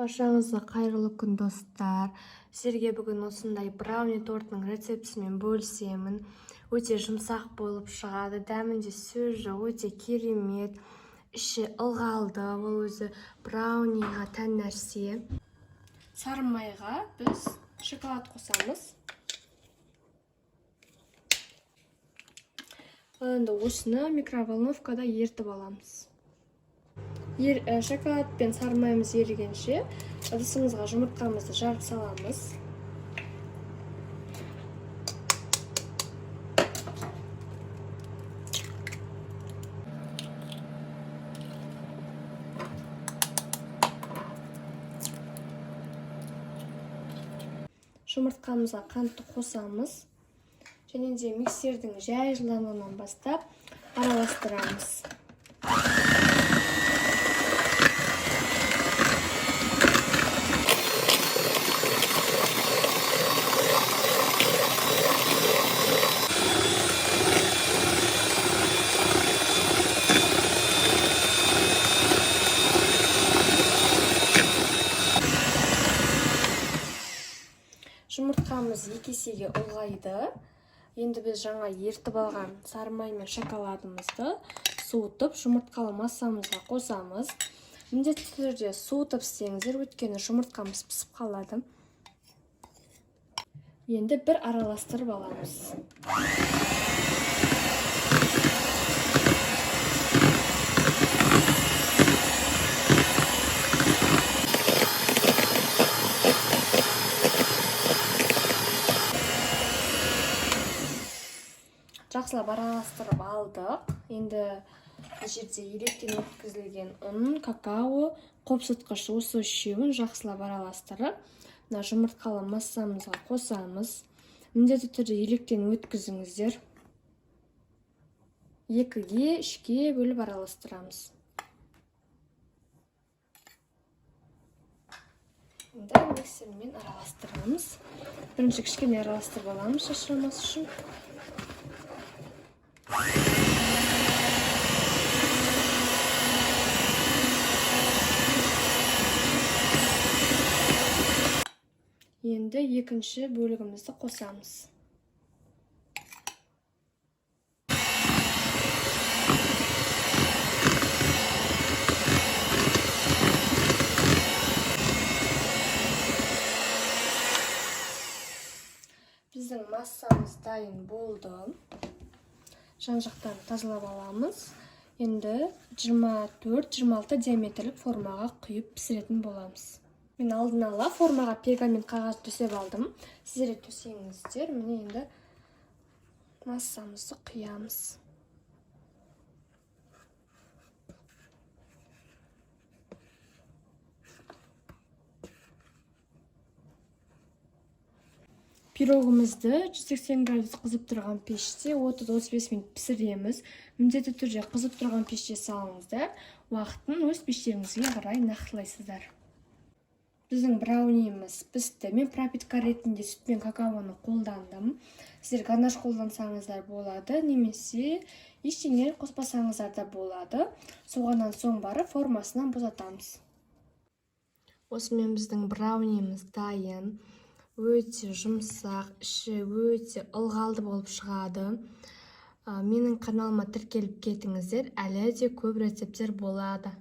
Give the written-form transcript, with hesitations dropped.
Баршаңызға қайырлы күн достар. Сіздерге бүгін осындай брауни тортының рецептісімен бөлісемін. Өте жұмсақ болып шығады. Дәмінде сөз жоқ, өте керемет. Іші ылғалды, ол өзі брауниға тән нәрсе. Сары майға біз шоколад қосамыз. Енді осыны микроволновкада ертіп аламыз. Шоколад пен сары майымыз ерігенше ыдысымызға жұмыртқамызды жарып саламыз. Жұмыртқамызға қантты қосамыз. Және де миксердің жай жылануынан бастап араластырамыз. Жұмыртқамыз екі есеге ұлғайды. Енді біз жаңа ертіп алған сары май мен шоколадымызды суытып, жұмыртқалы массамызға қосамыз. Міндетті түрде суытып істеңіздер, өйткені жұмыртқамыз пісіп қалады. Енді бір араластырып аламыз. Жақсылап араластырып алдық. Енді бұл жерде електен өткізілген ұн, какао, қопсытқыш осы үшеуін жақсылап араластырып, жұмыртқалы массамызға қосамыз. Міндетті түрде електен өткізіңіздер. Екіге, үшке бөліп араластырамыз. Енді миксермен араластырамыз. Бірінші кішкене араластырып аламыз шашырамас үшін. Енді екінші бөлігімізді қосамыз. Біздің массамыз дайын болды. Жан-жақтан тазалап аламыз. Енді 24-26 диаметрлік формаға құйып пісіретін боламыз. Мен алдын ала формаға пергамент қағаз төсеп алдым. Сіздер төсеңіздер. Міне енді массамызды құямыз. Пирогымызды 180 градус қызып тұрған пеште 30-35 минут пісіреміз. Міндетті түрде қызып тұрған пеште салыңыздар. Уақытын өз пештеріңізге қарай нақтылайсыздар. Біздің брауниіміз пісті. Мен пропитка ретінде сүт пен какаоны қолдандым. Сіздер ганаш қолдансаңыздар болады, немесе ештеңе қоспасаңыздар да болады. Соғаннан соң барып формасынан босатамыз. Осымен біздің брауниіміз дайын. Өте жұмсақ, іші өте ылғалды болып шығады. Менің каналыма тіркеліп кетіңіздер, әлі де көп рецепттер болады.